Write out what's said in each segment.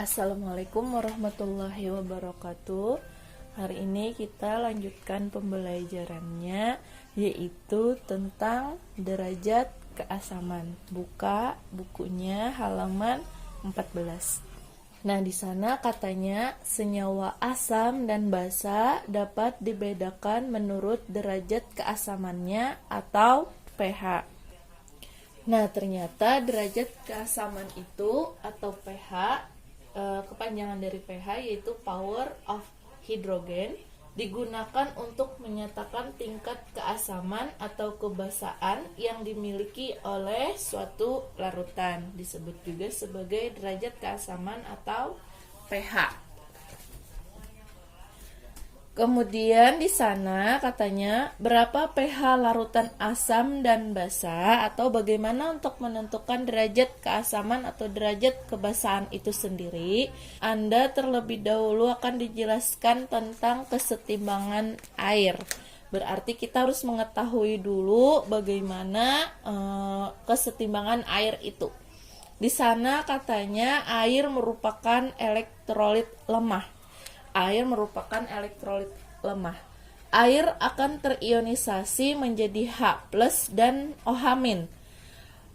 Assalamualaikum warahmatullahi wabarakatuh. Hari ini kita lanjutkan pembelajarannya, yaitu tentang derajat keasaman. Buka bukunya halaman 14. Nah, di sana katanya senyawa asam dan basa dapat dibedakan menurut derajat keasamannya atau pH. Nah, ternyata derajat keasaman itu atau pH, kepanjangan dari pH yaitu power of hydrogen, digunakan untuk menyatakan tingkat keasaman atau kebasaan yang dimiliki oleh suatu larutan. Disebut juga sebagai derajat keasaman atau pH. Kemudian di sana katanya berapa pH larutan asam dan basa, atau bagaimana untuk menentukan derajat keasaman atau derajat kebasaan itu sendiri. Anda terlebih dahulu akan dijelaskan tentang kesetimbangan air. Berarti kita harus mengetahui dulu bagaimana kesetimbangan air itu. Di sana katanya air merupakan elektrolit lemah. Air merupakan elektrolit lemah. Air akan terionisasi menjadi H+ dan OH-.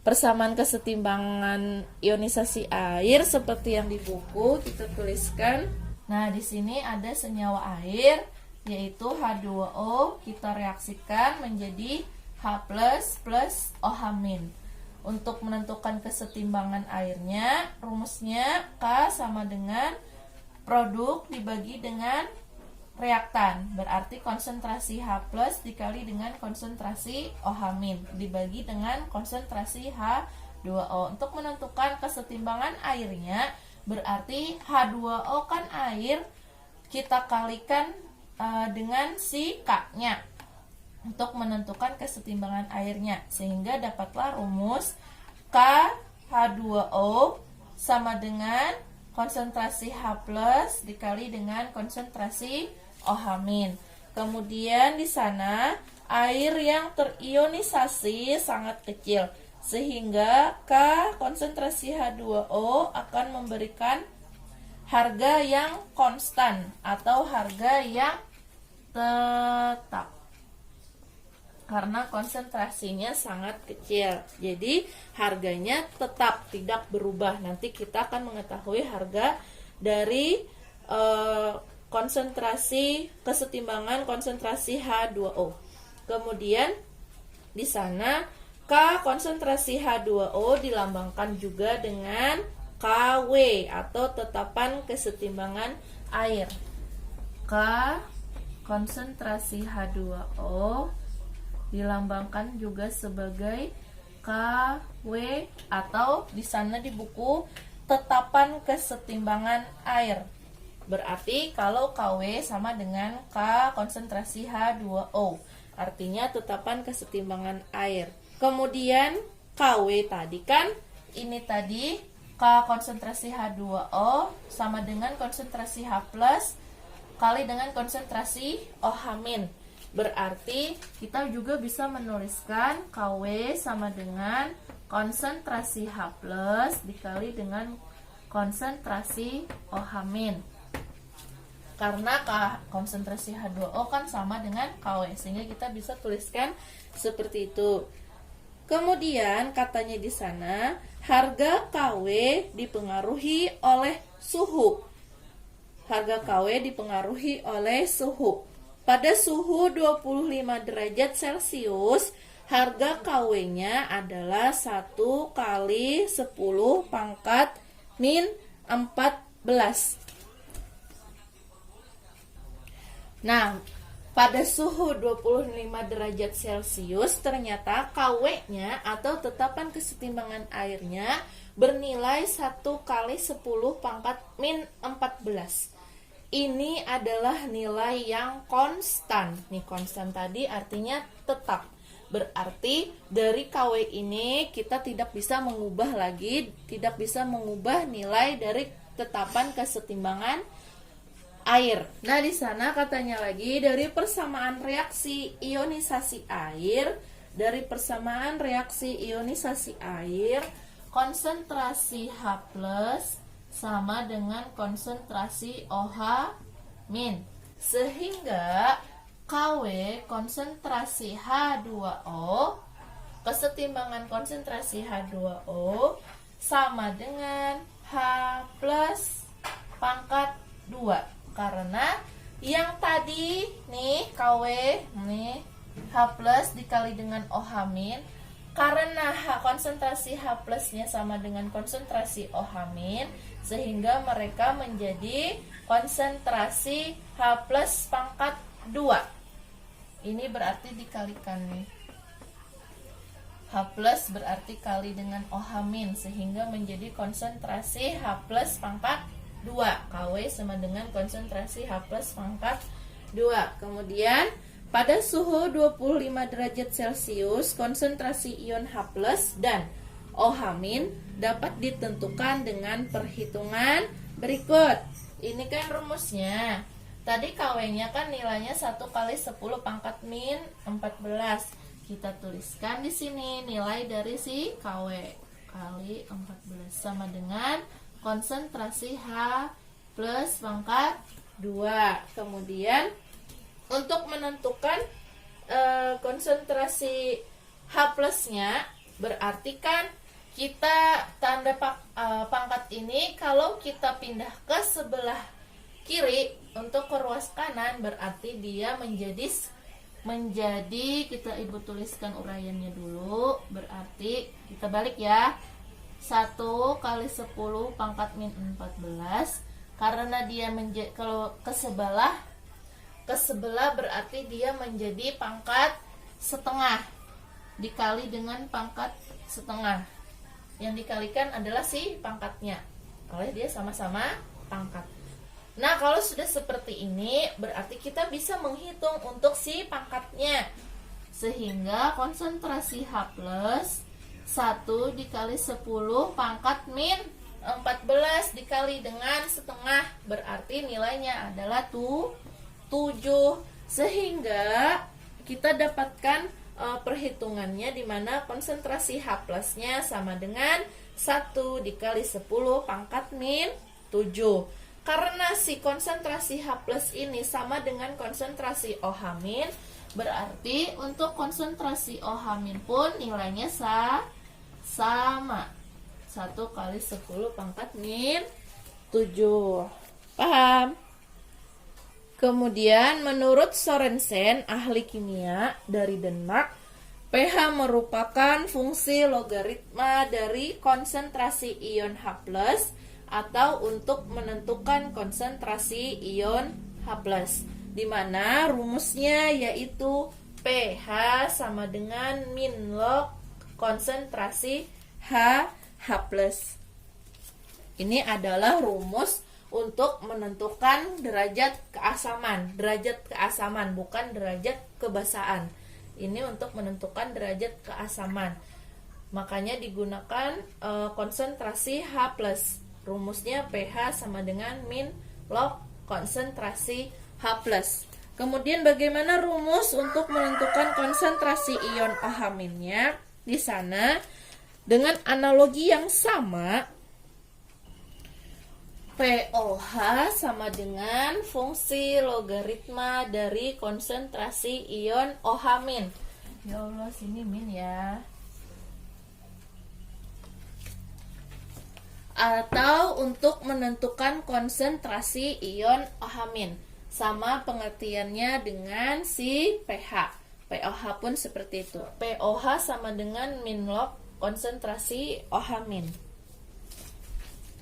Persamaan kesetimbangan ionisasi air seperti yang di buku kita tuliskan. Nah, di sini ada senyawa air yaitu H2O, kita reaksikan menjadi H+ plus OH-. Untuk menentukan kesetimbangan airnya, rumusnya K sama dengan produk dibagi dengan reaktan, berarti konsentrasi H+ dikali dengan konsentrasi OH- dibagi dengan konsentrasi H2O. Untuk menentukan kesetimbangan airnya, berarti H2O kan air, kita kalikan dengan si K-nya untuk menentukan kesetimbangan airnya, sehingga dapatlah rumus K H2O sama dengan konsentrasi H+ dikali dengan konsentrasi OH-. Kemudian di sana air yang terionisasi sangat kecil, sehingga K konsentrasi H2O akan memberikan harga yang konstan atau harga yang tetap, karena konsentrasinya sangat kecil. Jadi harganya tetap tidak berubah. Nanti kita akan mengetahui harga dari kesetimbangan konsentrasi H2O. Kemudian di sana K konsentrasi H2O dilambangkan juga dengan KW atau tetapan kesetimbangan air. K konsentrasi H2O dilambangkan juga sebagai KW atau di sana di buku tetapan kesetimbangan air. Berarti kalau KW sama dengan K konsentrasi H2O, artinya tetapan kesetimbangan air. Kemudian KW tadi kan ini tadi K konsentrasi H2O sama dengan konsentrasi H+ kali dengan konsentrasi OH-. Berarti kita juga bisa menuliskan KW sama dengan konsentrasi H+ dikali dengan konsentrasi OH-. Karena konsentrasi H2O kan sama dengan KW, sehingga kita bisa tuliskan seperti itu. Kemudian katanya di sana harga KW dipengaruhi oleh suhu. Harga KW dipengaruhi oleh suhu. Pada suhu 25 derajat Celcius, harga KW-nya adalah 1 kali 10 pangkat min 14. Nah, pada suhu 25 derajat Celcius, ternyata KW-nya atau tetapan kesetimbangan airnya bernilai 1 kali 10 pangkat min 14. Ini adalah nilai yang konstan. Nih, konstan tadi artinya tetap. Berarti dari KW ini kita tidak bisa mengubah lagi, tidak bisa mengubah nilai dari tetapan kesetimbangan air. Nah, di sana katanya lagi dari persamaan reaksi ionisasi air, konsentrasi H+ sama dengan konsentrasi OH min. Sehingga KW konsentrasi H2O, kesetimbangan konsentrasi H2O sama dengan H plus pangkat 2. Karena yang tadi nih KW nih H plus dikali dengan OH min, karena konsentrasi H plusnya sama dengan konsentrasi OH min, sehingga mereka menjadi konsentrasi H plus pangkat 2. Ini berarti dikalikan nih, H plus berarti kali dengan OH min, sehingga menjadi konsentrasi H plus pangkat 2. KW sama dengan konsentrasi H plus pangkat 2. Kemudian pada suhu 25 derajat Celcius, konsentrasi ion H plus dan OH min dapat ditentukan dengan perhitungan berikut. Ini kan rumusnya. Tadi KW-nya kan nilainya 1 kali 10 pangkat min 14. Kita tuliskan di sini nilai dari si KW kali 14 sama dengan konsentrasi H plus pangkat 2. Kemudian untuk menentukan konsentrasi H plusnya, berarti kan kita tanda pangkat ini kalau kita pindah ke sebelah kiri untuk ke ruas kanan, berarti dia menjadi kita ibu tuliskan uraiannya dulu, berarti kita balik ya, 1 kali 10 pangkat min 14. Karena dia kalau ke sebelah berarti dia menjadi pangkat setengah dikali dengan pangkat setengah. Yang dikalikan adalah si pangkatnya, oleh dia sama-sama pangkat. Nah, kalau sudah seperti ini berarti kita bisa menghitung untuk si pangkatnya. Sehingga konsentrasi H plus 1 dikali 10 pangkat min 14 dikali dengan setengah, berarti nilainya adalah 7. Sehingga kita dapatkan perhitungannya di mana konsentrasi H plusnya sama dengan 1 dikali 10 pangkat min 7. Karena si konsentrasi H plus ini sama dengan konsentrasi OH min, berarti untuk konsentrasi OH min pun nilainya sama 1 kali 10 pangkat min 7. Paham? Kemudian menurut Sorensen, ahli kimia dari Denmark, pH merupakan fungsi logaritma dari konsentrasi ion H+, atau untuk menentukan konsentrasi ion H+, di mana rumusnya yaitu pH sama dengan min log konsentrasi H+. Ini adalah rumus untuk menentukan derajat keasaman, bukan derajat kebasaan. Ini untuk menentukan derajat keasaman. Makanya digunakan konsentrasi H+. Rumusnya pH sama dengan min log konsentrasi H+. Kemudian bagaimana rumus untuk menentukan konsentrasi ion OH minnya? Di sana dengan analogi yang sama, POH sama dengan fungsi logaritma dari konsentrasi ion OH min. Ya Allah, sini min ya. Atau untuk menentukan konsentrasi ion OH min, sama pengertiannya dengan si pH. POH pun seperti itu. POH sama dengan min log konsentrasi OH min.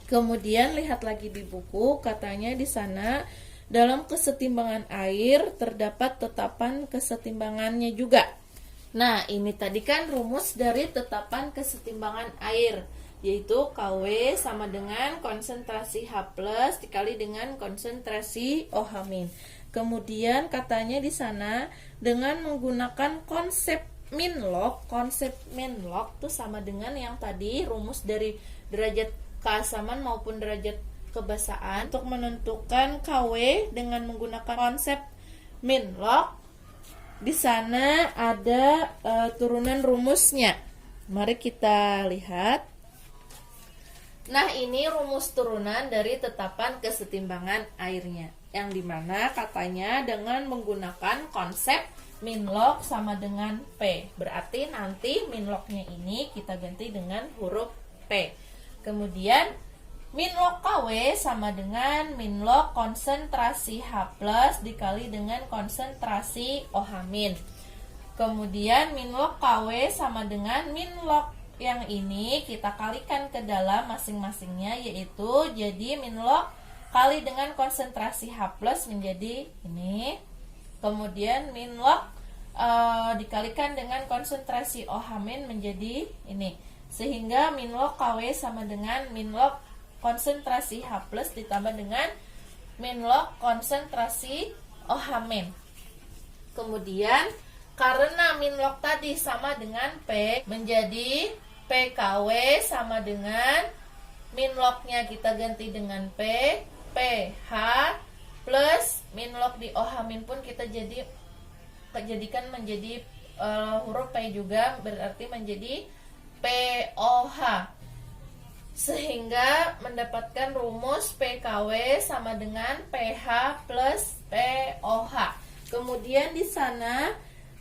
Kemudian lihat lagi di buku, katanya di sana dalam kesetimbangan air terdapat tetapan kesetimbangannya juga. Nah, ini tadi kan rumus dari tetapan kesetimbangan air, yaitu KW sama dengan konsentrasi H+ dikali dengan konsentrasi OH min. Kemudian katanya di sana dengan menggunakan konsep min log itu sama dengan yang tadi rumus dari derajat keasaman maupun derajat kebasaan. Untuk menentukan KW dengan menggunakan konsep min log, di sana ada turunan rumusnya. Mari kita lihat. Nah, ini rumus turunan dari tetapan kesetimbangan airnya, yang dimana katanya dengan menggunakan konsep min log sama dengan P. Berarti nanti min lognya ini kita ganti dengan huruf P. Kemudian min log KW sama dengan min log konsentrasi H plus dikali dengan konsentrasi OH min. Kemudian min log KW sama dengan min log yang ini kita kalikan ke dalam masing-masingnya, yaitu jadi min log kali dengan konsentrasi H plus menjadi ini. Kemudian min log dikalikan dengan konsentrasi OH min menjadi ini. Sehingga min log KW sama dengan min log konsentrasi H plus ditambah dengan min log konsentrasi OH min. Kemudian karena min log tadi sama dengan P, menjadi PKW sama dengan min lognya kita ganti dengan P, PH plus min log di OH min pun kita jadikan menjadi huruf P juga, berarti menjadi POH. Sehingga mendapatkan rumus PKW sama dengan PH plus POH. Kemudian di sana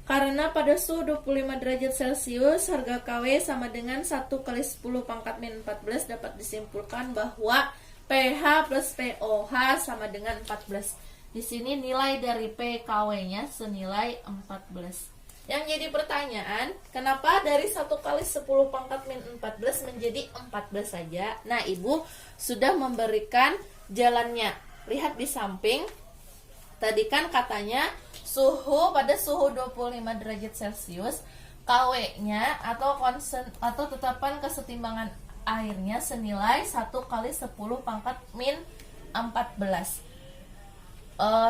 karena pada suhu 25 derajat Celcius harga KW sama dengan 1 kali 10 pangkat min 14, dapat disimpulkan bahwa PH plus POH sama dengan 14. Di sini nilai dari PKW-nya senilai 14. Yang jadi pertanyaan, kenapa dari 1 kali 10 pangkat min 14 menjadi 14 saja? Nah, Ibu sudah memberikan jalannya. Lihat di samping. Tadi kan katanya pada suhu 25 derajat Celcius, KW-nya atau tetapan kesetimbangan airnya senilai 1 kali 10 pangkat min 14.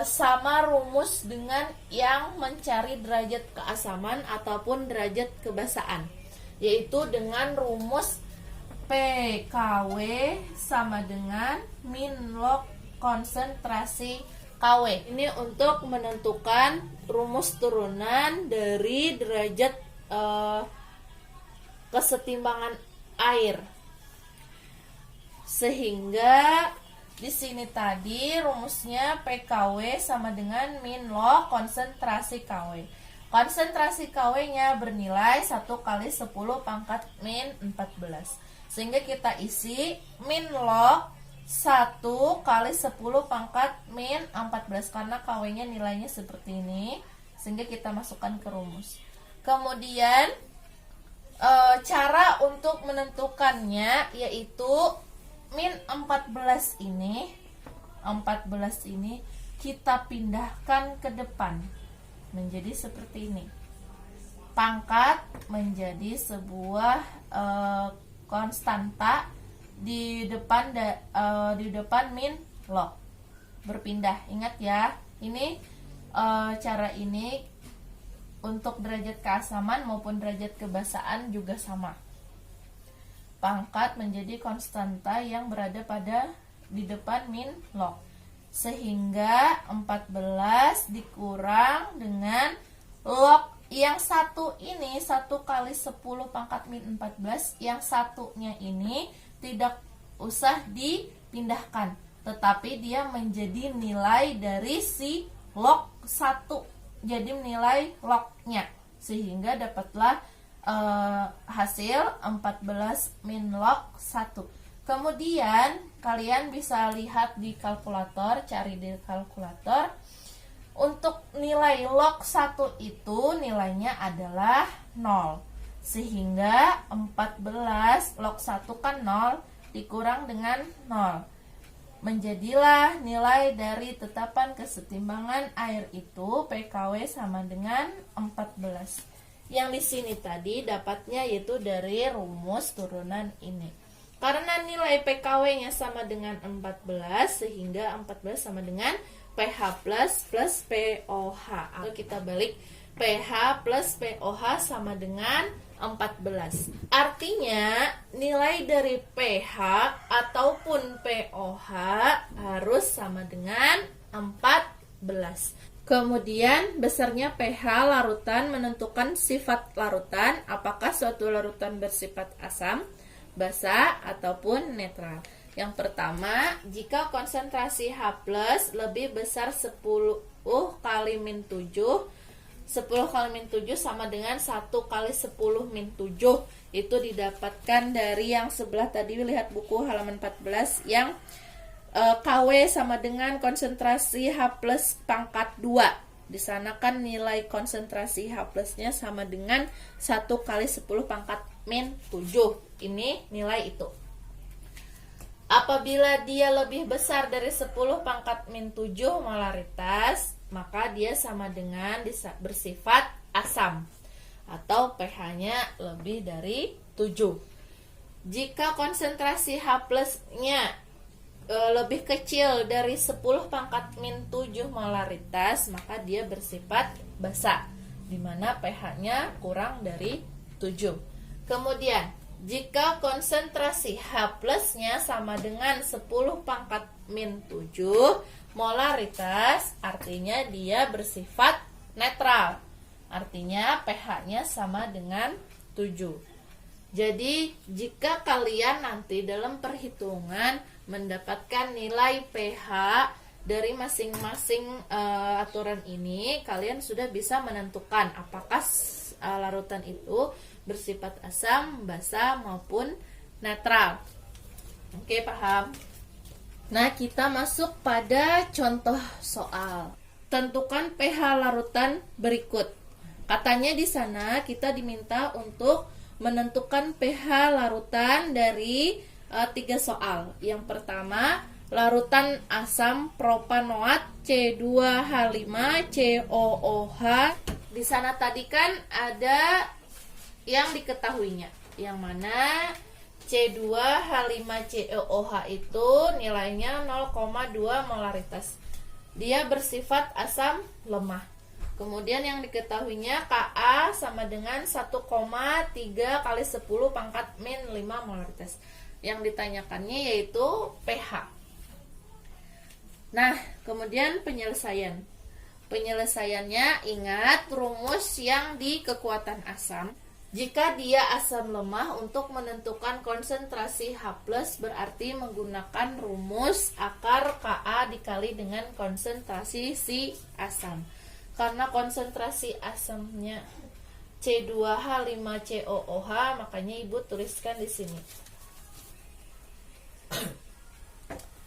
Sama rumus dengan yang mencari derajat keasaman ataupun derajat kebasaan, yaitu dengan rumus PKW sama dengan min log konsentrasi KW. Ini untuk menentukan rumus turunan dari derajat kesetimbangan air. Sehingga di sini tadi rumusnya PKW sama dengan min log konsentrasi KW. Konsentrasi KW-nya bernilai 1 kali 10 pangkat min 14. Sehingga kita isi min log 1 kali 10 pangkat min 14, karena KW-nya nilainya seperti ini, sehingga kita masukkan ke rumus. Kemudian cara untuk menentukannya yaitu min 14 ini kita pindahkan ke depan menjadi seperti ini. Pangkat menjadi sebuah konstanta di depan min log, berpindah. Ingat ya, ini cara ini untuk derajat keasaman maupun derajat kebasaan juga sama. Pangkat menjadi konstanta yang berada di depan min log, sehingga 14 dikurang dengan log yang satu ini, 1 kali 10 pangkat min 14, yang satunya ini tidak usah dipindahkan, tetapi dia menjadi nilai dari si log 1, jadi nilai lognya, sehingga dapatlah hasil 14 min log 1. Kemudian kalian bisa lihat di kalkulator, cari di kalkulator. Untuk nilai log 1 itu nilainya adalah 0. Sehingga 14 log 1 kan 0 dikurang dengan 0. Menjadilah nilai dari tetapan kesetimbangan air itu PKW sama dengan 14. Yang di sini tadi dapatnya yaitu dari rumus turunan ini. Karena nilai PKW-nya sama dengan 14, sehingga 14 sama dengan PH plus POH. Atau kita balik, PH plus POH sama dengan 14. Artinya nilai dari PH ataupun POH harus sama dengan 14. Kemudian besarnya pH larutan menentukan sifat larutan, apakah suatu larutan bersifat asam, basa ataupun netral. Yang pertama, jika konsentrasi H+ lebih besar 10 kali min 7, 10 kali min 7 sama dengan 1 kali 10 min 7. Itu didapatkan dari yang sebelah tadi, lihat buku halaman 14 yang KW sama dengan konsentrasi H+ pangkat 2. Di sana kan nilai konsentrasi H+-nya sama dengan 1 kali 10 pangkat min 7. Ini nilai itu. Apabila dia lebih besar dari 10 pangkat min 7 molaritas, maka dia sama dengan bersifat asam atau pH-nya lebih dari 7. Jika konsentrasi H+-nya lebih kecil dari 10 pangkat min 7 molaritas, maka dia bersifat basa, di mana pH-nya kurang dari 7. Kemudian, jika konsentrasi H+-nya sama dengan 10 pangkat min 7 molaritas, artinya dia bersifat netral. Artinya pH-nya sama dengan 7. Jadi, jika kalian nanti dalam perhitungan mendapatkan nilai pH dari masing-masing aturan ini, kalian sudah bisa menentukan apakah larutan itu bersifat asam, basa maupun netral. Oke, paham? Nah, kita masuk pada contoh soal. Tentukan pH larutan berikut. Katanya di sana kita diminta untuk menentukan pH larutan dari 3 soal. Yang pertama, larutan asam propanoat C2H5COOH. Di sana tadi kan ada yang diketahuinya, yang mana C2H5COOH itu nilainya 0,2 molaritas. Dia bersifat asam lemah. Kemudian yang diketahuinya Ka sama dengan 1,3 kali 10 pangkat min 5 molaritas. Yang ditanyakannya yaitu pH. Nah, kemudian penyelesaian. Penyelesaiannya, ingat rumus yang di kekuatan asam. Jika dia asam lemah, untuk menentukan konsentrasi H+ berarti menggunakan rumus akar Ka dikali dengan konsentrasi si asam. Karena konsentrasi asamnya C2H5COOH, makanya Ibu tuliskan di sini.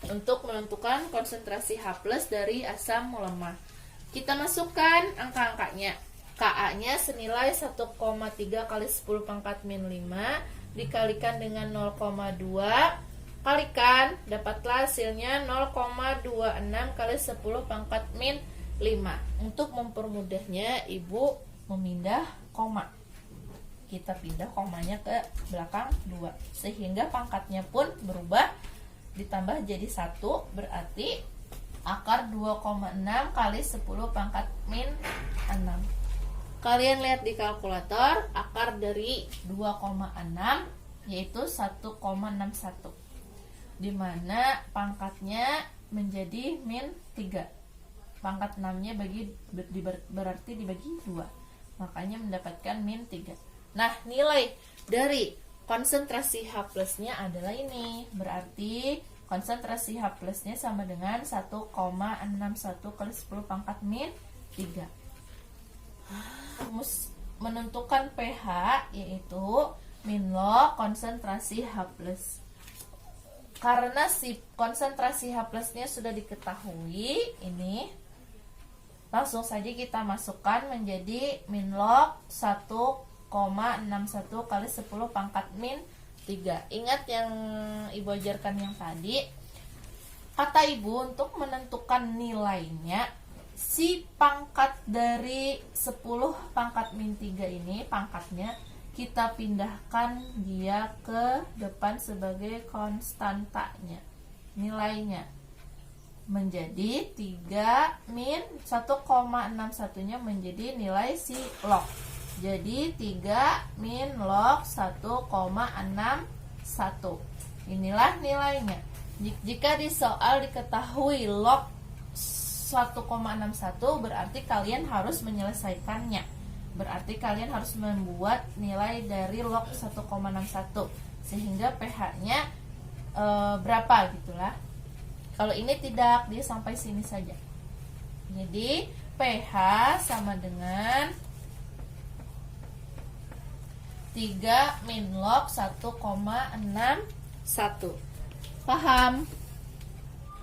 Untuk menentukan konsentrasi H+ dari asam lemah, kita masukkan angka-angkanya. Ka-nya senilai 1,3 kali 10 pangkat min 5 dikalikan dengan 0,2, kalikan, dapatlah hasilnya 0,26 kali 10 pangkat min 5. Untuk mempermudahnya, Ibu memindah koma. Kita pindah komanya ke belakang 2, sehingga pangkatnya pun berubah, ditambah jadi 1, berarti akar 2,6 kali 10 pangkat min 6. Kalian lihat di kalkulator, akar dari 2,6 yaitu 1,61, dimana pangkatnya menjadi min 3. Pangkat 6-nya berarti dibagi 2, makanya mendapatkan min 3. Nah, nilai dari konsentrasi H+-nya adalah ini. Berarti konsentrasi H+-nya sama dengan 1,61 kali 10 pangkat min 3. Rumus menentukan pH yaitu min log konsentrasi H+. Karena si konsentrasi H+-nya sudah diketahui, ini langsung saja kita masukkan menjadi min log 1,61 kali 10 pangkat min 3. Ingat yang Ibu ajarkan yang tadi. Kata Ibu, untuk menentukan nilainya, si pangkat dari 10 pangkat min 3 ini, pangkatnya kita pindahkan dia ke depan sebagai konstantanya. Nilainya menjadi 3 min 1,61-nya menjadi nilai si log. Jadi 3 min log 1,61. Inilah nilainya. Jika di soal diketahui log 1,61, berarti kalian harus menyelesaikannya. Berarti kalian harus membuat nilai dari log 1,61. sehingga pH-nya berapa gitulah. Kalau ini tidak, dia sampai sini saja. Jadi pH sama dengan 3 min log 1,61. Paham?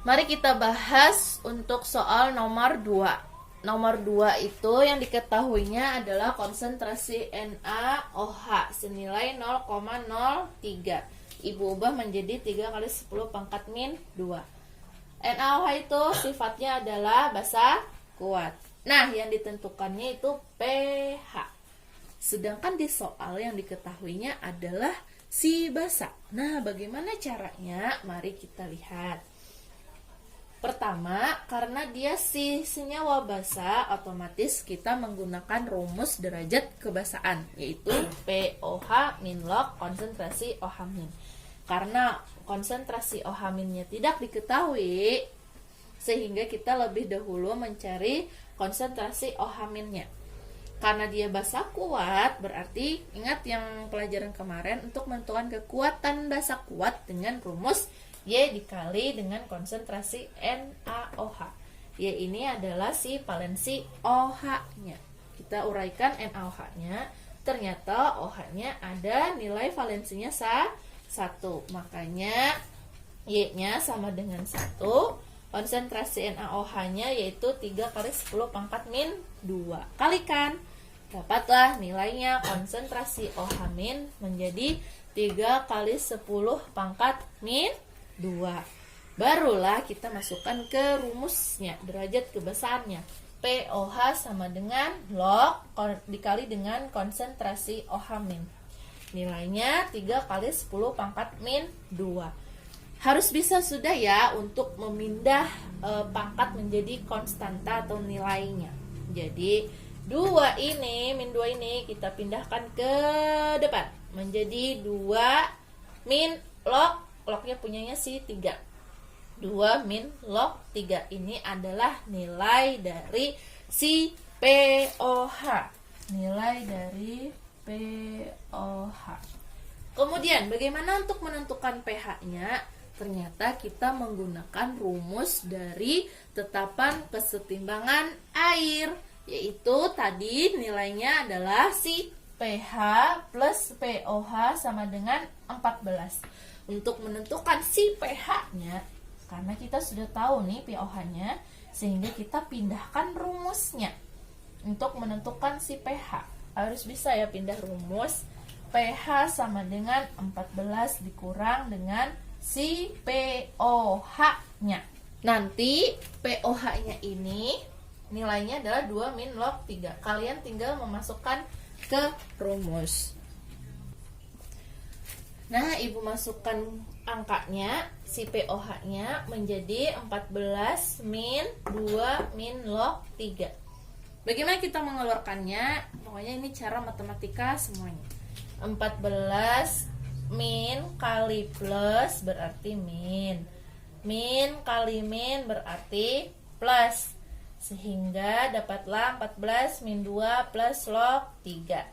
Mari kita bahas untuk soal nomor 2. Nomor 2 itu yang diketahuinya adalah konsentrasi NaOH senilai 0,03. Ibu ubah menjadi 3 kali 10 pangkat min 2. NaOH itu sifatnya adalah basa kuat. Nah, yang ditentukannya itu pH. Sedangkan di soal yang diketahuinya adalah si basa. Nah, bagaimana caranya? Mari kita lihat. Pertama, karena dia si senyawa basa, otomatis kita menggunakan rumus derajat kebasaan, yaitu pOH min log konsentrasi OH min. Karena konsentrasi OH minnya tidak diketahui, sehingga kita lebih dahulu mencari konsentrasi OH minnya. Karena dia basa kuat, berarti ingat yang pelajaran kemarin untuk menentukan kekuatan basa kuat dengan rumus Y dikali dengan konsentrasi NaOH. Y ini adalah si valensi OH-nya. Kita uraikan NaOH-nya. Ternyata OH-nya ada nilai valensinya 1. Makanya Y-nya sama dengan 1. Konsentrasi NaOH-nya yaitu 3 kali 10 pangkat min 2. Kalikan. Dapatlah nilainya konsentrasi OH min menjadi 3 kali 10 pangkat min 2. Barulah kita masukkan ke rumusnya, derajat kebasaannya. pOH sama dengan log dikali dengan konsentrasi OH min. Nilainya 3 kali 10 pangkat min 2. Harus bisa sudah ya untuk memindah pangkat menjadi konstanta atau nilainya. Jadi 2 ini, min 2 ini kita pindahkan ke depan menjadi 2 min log, lognya punyanya si 3. 2 min log 3 ini adalah nilai dari si pOH. Nilai dari pOH. Kemudian bagaimana untuk menentukan pH-nya? Ternyata kita menggunakan rumus dari tetapan kesetimbangan air, yaitu tadi nilainya adalah si pH plus pOH sama dengan 14. Untuk menentukan si pH-nya, karena kita sudah tahu nih pOH-nya, sehingga kita pindahkan rumusnya. Untuk menentukan si pH, harus bisa ya pindah rumus. pH sama dengan 14 dikurang dengan si pOH-nya. Nanti pOH-nya ini nilainya adalah 2 min log 3. Kalian tinggal memasukkan ke rumus. Nah, Ibu masukkan angkanya, si pOH-nya menjadi 14 min 2 min log 3. Bagaimana kita mengeluarkannya? Pokoknya ini cara matematika semuanya. 14 min kali plus berarti min. Min kali min berarti plus. Sehingga dapatlah 14 min 2 plus log 3.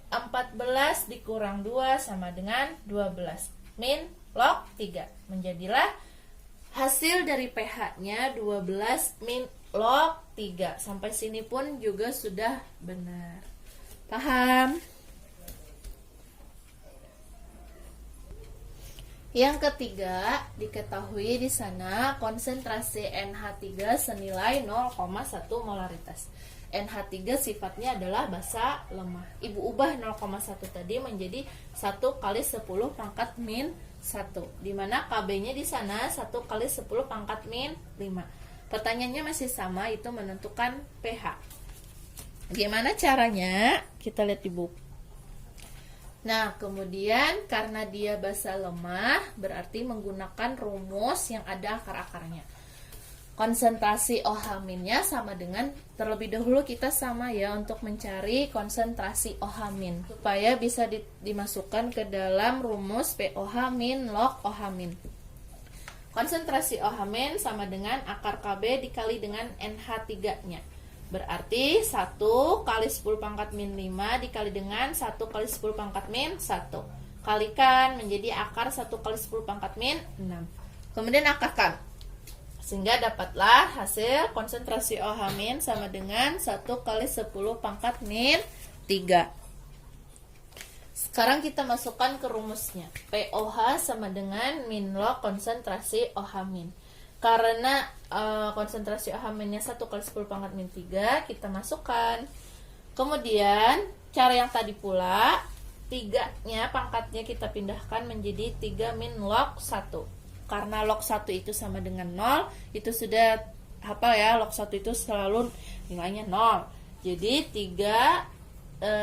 14 dikurang 2 sama dengan 12 min log 3. Menjadilah hasil dari pH-nya 12 min log 3. Sampai sini pun juga sudah benar. Paham? Yang ketiga, diketahui di sana konsentrasi NH3 senilai 0,1 molaritas. NH3 sifatnya adalah basa lemah. Ibu ubah 0,1 tadi menjadi 1 kali 10 pangkat min 1. Dimana KB-nya di sana 1 kali 10 pangkat min 5. Pertanyaannya masih sama, itu menentukan pH. Gimana caranya? Kita lihat di buku. Nah, kemudian karena dia basa lemah, berarti menggunakan rumus yang ada akar-akarnya. Konsentrasi OH-nya sama dengan, terlebih dahulu kita sama ya untuk mencari konsentrasi OH- supaya bisa dimasukkan ke dalam rumus pOH min log OH-. Konsentrasi OH- sama dengan akar KB dikali dengan NH3-nya. Berarti 1 kali 10 pangkat min 5 dikali dengan 1 kali 10 pangkat min 1. kalikan menjadi akar 1 kali 10 pangkat min 6. Kemudian akarkan. Sehingga dapatlah hasil konsentrasi OH- sama dengan 1 kali 10 pangkat min 3. Sekarang kita masukkan ke rumusnya. POH sama dengan min log konsentrasi OH-. Karena konsentrasi OH-nya 1 kali 10 pangkat min 3, kita masukkan. Kemudian cara yang tadi pula, 3-nya pangkatnya kita pindahkan menjadi 3 min log 1. Karena log 1 itu sama dengan 0, itu sudah hafal ya, log 1 itu selalu nilainya 0. Jadi 3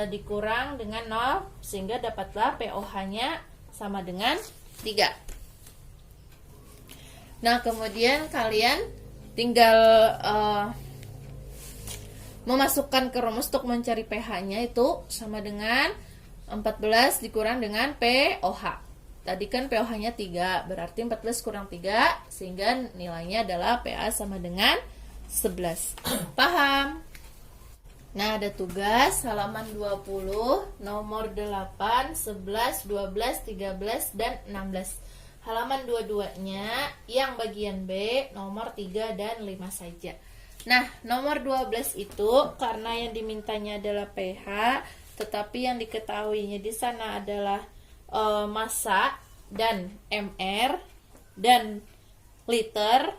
dikurang dengan 0, sehingga dapatlah POH-nya sama dengan 3. Nah, kemudian kalian tinggal memasukkan ke rumus untuk mencari pH-nya, itu sama dengan 14 dikurang dengan POH. Tadi kan POH-nya 3, berarti 14 kurang 3, sehingga nilainya adalah pH sama dengan 11. Paham? Nah, ada tugas halaman 20, nomor 8, 11, 12, 13, dan 16. Halaman 22-nya yang bagian B, nomor 3 dan 5 saja. Nah, nomor 12 itu karena yang dimintanya adalah pH, tetapi yang diketahuinya di sana adalah massa dan mr dan liter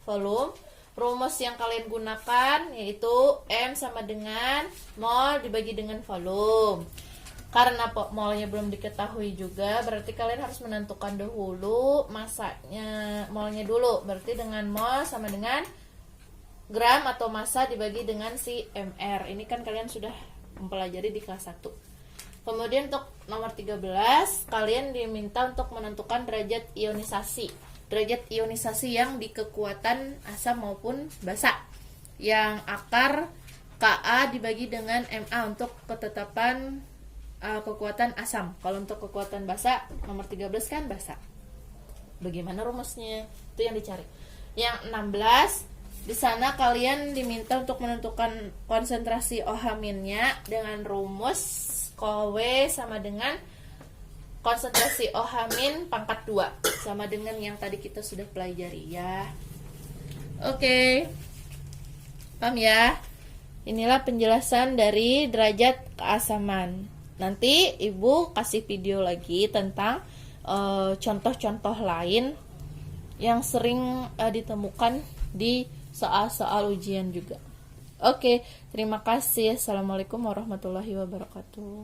volume. Rumus yang kalian gunakan yaitu M sama dengan mol dibagi dengan volume. Karena molnya belum diketahui juga, berarti kalian harus menentukan dahulu masanya, molnya dulu. Berarti dengan mol sama dengan gram atau massa dibagi dengan si mr. Ini kan kalian sudah mempelajari di kelas 1. Kemudian untuk nomor 13, kalian diminta untuk menentukan derajat ionisasi. Derajat ionisasi yang di kekuatan asam maupun basa, yang akar Ka dibagi dengan Ma untuk ketetapan kekuatan asam. Kalau untuk kekuatan basa, nomor 13 kan basa. Bagaimana rumusnya? Itu yang dicari. Yang 16, di sana kalian diminta untuk menentukan konsentrasi OH-nya dengan rumus KW sama dengan konsentrasi OH- pangkat 2, sama dengan yang tadi kita sudah pelajari ya. Oke. Paham ya? Inilah penjelasan dari derajat keasaman. Nanti Ibu kasih video lagi tentang contoh-contoh lain yang sering ditemukan di soal-soal ujian juga. Oke, terima kasih. Assalamualaikum warahmatullahi wabarakatuh.